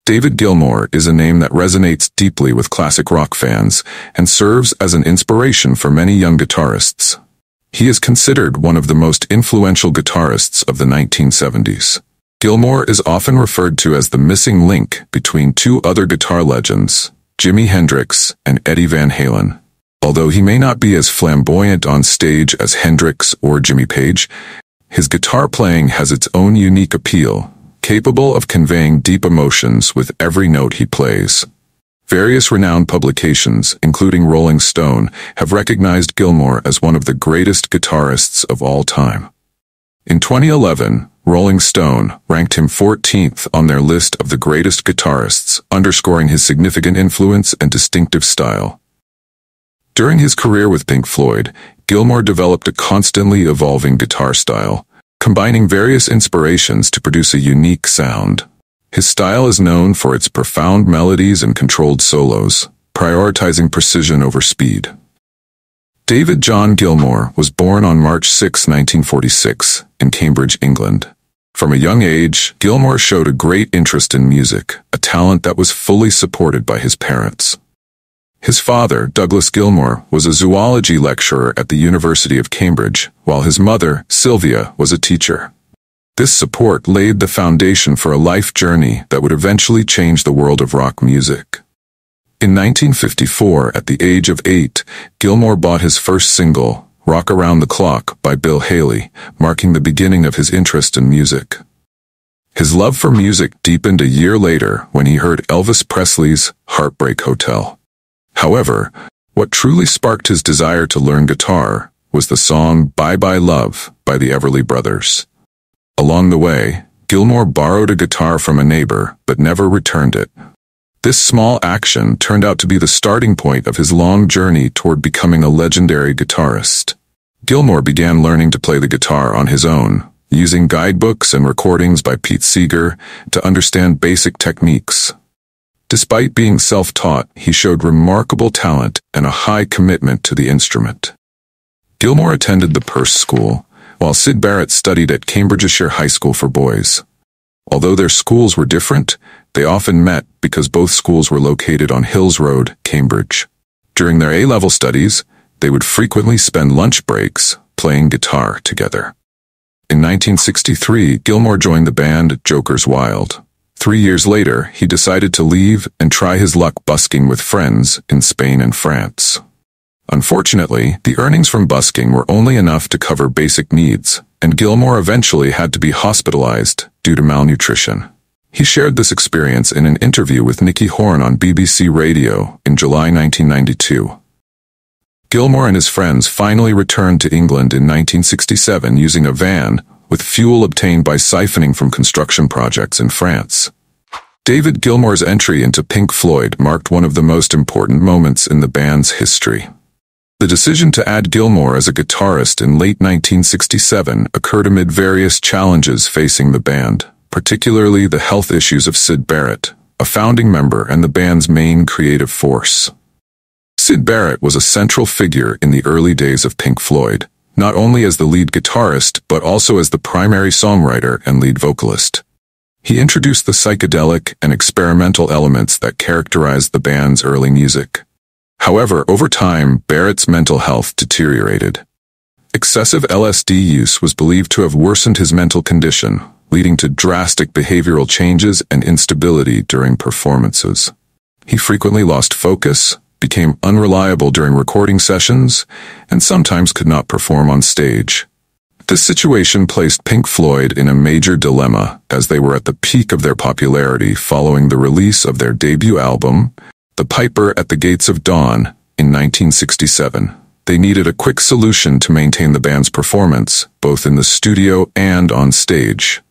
David Gilmour is a name that resonates deeply with classic rock fans and serves as an inspiration for many young guitarists. He is considered one of the most influential guitarists of the 1970s. Gilmour is often referred to as the missing link between two other guitar legends, Jimi Hendrix and Eddie Van Halen. Although he may not be as flamboyant on stage as Hendrix or Jimmy Page, his guitar playing has its own unique appeal, capable of conveying deep emotions with every note he plays. Various renowned publications, including Rolling Stone, have recognized Gilmour as one of the greatest guitarists of all time. In 2011, Rolling Stone ranked him 14th on their list of the greatest guitarists, underscoring his significant influence and distinctive style. During his career with Pink Floyd, Gilmour developed a constantly evolving guitar style, combining various inspirations to produce a unique sound. His style is known for its profound melodies and controlled solos, prioritizing precision over speed. David John Gilmour was born on March 6, 1946, in Cambridge, England. From a young age, Gilmour showed a great interest in music, a talent that was fully supported by his parents. His father, Douglas Gilmour, was a zoology lecturer at the University of Cambridge, while his mother, Sylvia, was a teacher. This support laid the foundation for a life journey that would eventually change the world of rock music. In 1954, at the age of 8, Gilmour bought his first single, Rock Around the Clock by Bill Haley, marking the beginning of his interest in music. His love for music deepened a year later when he heard Elvis Presley's Heartbreak Hotel. However, what truly sparked his desire to learn guitar was the song Bye Bye Love by the Everly Brothers. Along the way, Gilmour borrowed a guitar from a neighbor but never returned it. This small action turned out to be the starting point of his long journey toward becoming a legendary guitarist. Gilmour began learning to play the guitar on his own, using guidebooks and recordings by Pete Seeger to understand basic techniques. Despite being self-taught, he showed remarkable talent and a high commitment to the instrument. Gilmour attended the Perse School, while Syd Barrett studied at Cambridgeshire High School for Boys. Although their schools were different, they often met because both schools were located on Hills Road, Cambridge. During their A-level studies, they would frequently spend lunch breaks playing guitar together. In 1963, Gilmour joined the band Joker's Wild. 3 years later, he decided to leave and try his luck busking with friends in Spain and France. Unfortunately, the earnings from busking were only enough to cover basic needs, and Gilmour eventually had to be hospitalized due to malnutrition. He shared this experience in an interview with Nicky Horn on BBC Radio in July 1992. Gilmour and his friends finally returned to England in 1967 using a van, with fuel obtained by siphoning from construction projects in France. David Gilmour's entry into Pink Floyd marked one of the most important moments in the band's history. The decision to add Gilmour as a guitarist in late 1967 occurred amid various challenges facing the band, particularly the health issues of Syd Barrett, a founding member and the band's main creative force. Syd Barrett was a central figure in the early days of Pink Floyd, not only as the lead guitarist but also as the primary songwriter and lead vocalist. He introduced the psychedelic and experimental elements that characterized the band's early music. However, over time, Barrett's mental health deteriorated. Excessive LSD use was believed to have worsened his mental condition, leading to drastic behavioral changes and instability during performances. He frequently lost focus, became unreliable during recording sessions, and sometimes could not perform on stage. This situation placed Pink Floyd in a major dilemma as they were at the peak of their popularity following the release of their debut album, The Piper at the Gates of Dawn, in 1967. They needed a quick solution to maintain the band's performance, both in the studio and on stage.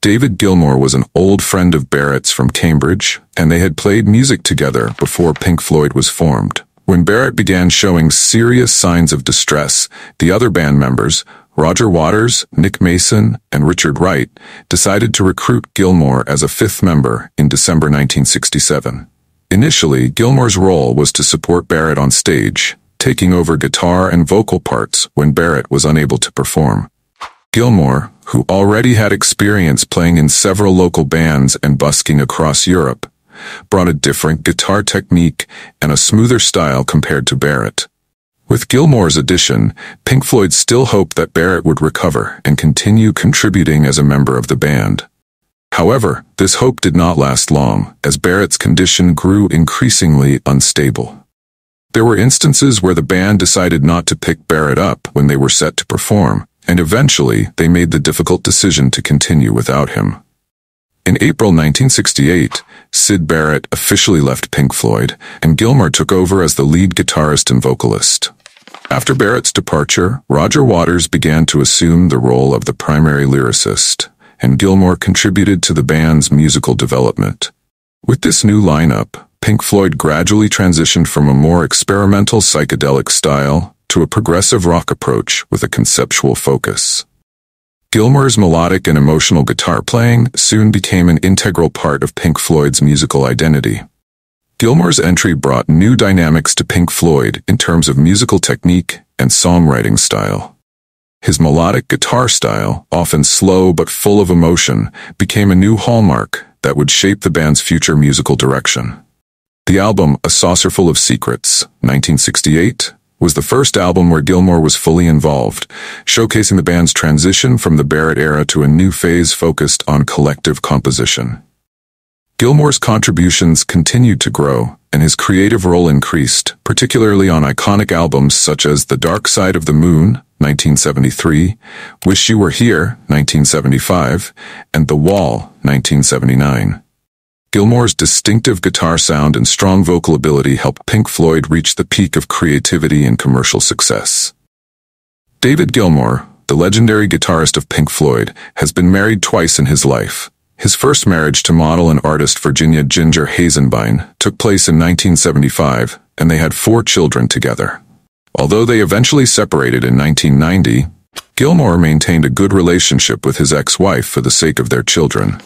David Gilmour was an old friend of Barrett's from Cambridge, and they had played music together before Pink Floyd was formed. When Barrett began showing serious signs of distress, the other band members, Roger Waters, Nick Mason, and Richard Wright, decided to recruit Gilmour as a fifth member in December 1967. Initially, Gilmour's role was to support Barrett on stage, taking over guitar and vocal parts when Barrett was unable to perform. Gilmour, who already had experience playing in several local bands and busking across Europe, brought a different guitar technique and a smoother style compared to Barrett. With Gilmour's addition, Pink Floyd still hoped that Barrett would recover and continue contributing as a member of the band. However, this hope did not last long, as Barrett's condition grew increasingly unstable. There were instances where the band decided not to pick Barrett up when they were set to perform, and eventually they made the difficult decision to continue without him. In April 1968, Syd Barrett officially left Pink Floyd, and Gilmour took over as the lead guitarist and vocalist. After Barrett's departure, Roger Waters began to assume the role of the primary lyricist, and Gilmour contributed to the band's musical development. With this new lineup, Pink Floyd gradually transitioned from a more experimental psychedelic style to a progressive rock approach with a conceptual focus. Gilmour's melodic and emotional guitar playing soon became an integral part of Pink Floyd's musical identity. Gilmour's entry brought new dynamics to Pink Floyd in terms of musical technique and songwriting style. His melodic guitar style, often slow but full of emotion, became a new hallmark that would shape the band's future musical direction. The album A Saucerful of Secrets, 1968, was the first album where Gilmour was fully involved, showcasing the band's transition from the Barrett era to a new phase focused on collective composition. Gilmour's contributions continued to grow, and his creative role increased, particularly on iconic albums such as The Dark Side of the Moon, 1973, Wish You Were Here, 1975, and The Wall, 1979. Gilmour's distinctive guitar sound and strong vocal ability helped Pink Floyd reach the peak of creativity and commercial success. David Gilmour, the legendary guitarist of Pink Floyd, has been married twice in his life. His first marriage to model and artist Virginia Ginger Hazenbein took place in 1975, and they had 4 children together. Although they eventually separated in 1990, Gilmour maintained a good relationship with his ex-wife for the sake of their children.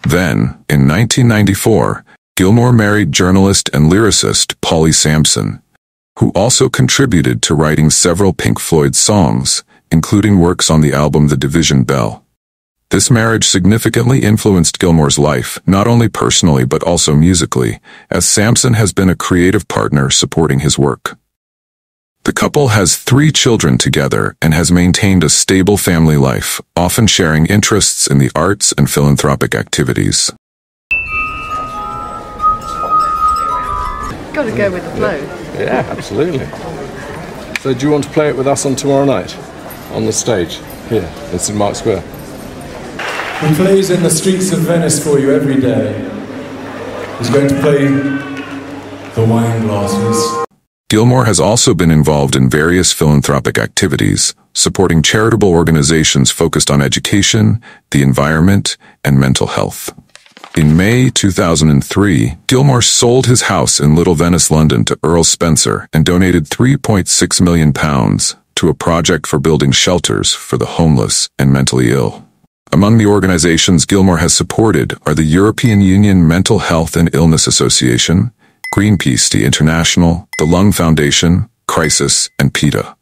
Then, in 1994, Gilmour married journalist and lyricist Polly Sampson, who also contributed to writing several Pink Floyd songs, including works on the album The Division Bell. This marriage significantly influenced Gilmour's life, not only personally but also musically, as Sampson has been a creative partner supporting his work. The couple has 3 children together and has maintained a stable family life, often sharing interests in the arts and philanthropic activities. Got to go with the flow. Yeah, absolutely. So do you want to play it with us on tomorrow night? On the stage, here, in St. Mark's Square? He plays in the streets of Venice for you every day. He's going to play the wine glasses. Gilmour has also been involved in various philanthropic activities, supporting charitable organizations focused on education, the environment, and mental health. In May 2003, Gilmour sold his house in Little Venice, London to Earl Spencer and donated £3.6 million to a project for building shelters for the homeless and mentally ill. Among the organizations Gilmour has supported are the European Union Mental Health and Illness Association, Greenpeace International, the Lung Foundation, Crisis, and PETA.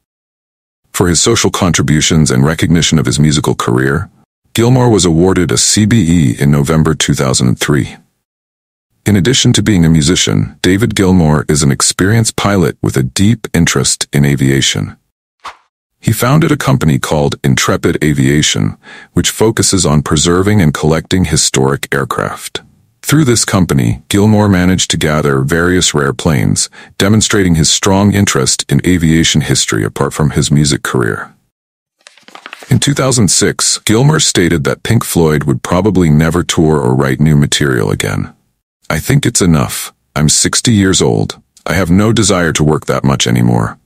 For his social contributions and recognition of his musical career, Gilmour was awarded a CBE in November 2003. In addition to being a musician, David Gilmour is an experienced pilot with a deep interest in aviation. He founded a company called Intrepid Aviation, which focuses on preserving and collecting historic aircraft. Through this company, Gilmour managed to gather various rare planes, demonstrating his strong interest in aviation history apart from his music career. In 2006, Gilmour stated that Pink Floyd would probably never tour or write new material again. "I think it's enough. I'm 60 years old. I have no desire to work that much anymore.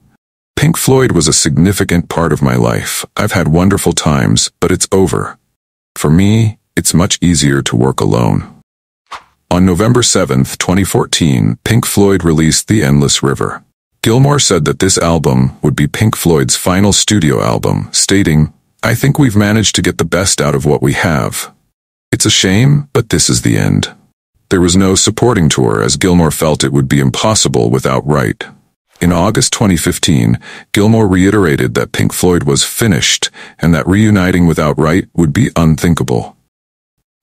Pink Floyd was a significant part of my life. I've had wonderful times, but it's over. For me, it's much easier to work alone." On November 7, 2014, Pink Floyd released The Endless River. Gilmour said that this album would be Pink Floyd's final studio album, stating, "I think we've managed to get the best out of what we have. It's a shame, but this is the end." There was no supporting tour as Gilmour felt it would be impossible without Wright. In August 2015, Gilmour reiterated that Pink Floyd was finished and that reuniting without Wright would be unthinkable.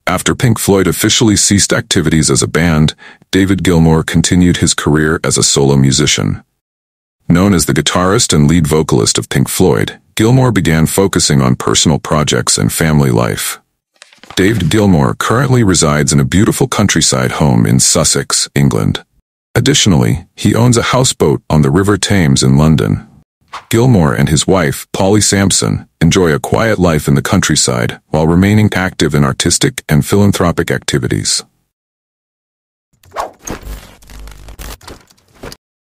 After Pink Floyd officially ceased activities as a band, David Gilmour continued his career as a solo musician. Known as the guitarist and lead vocalist of Pink Floyd, Gilmour began focusing on personal projects and family life. David Gilmour currently resides in a beautiful countryside home in Sussex, England. Additionally, he owns a houseboat on the River Thames in London. Gilmour and his wife, Polly Sampson, enjoy a quiet life in the countryside while remaining active in artistic and philanthropic activities.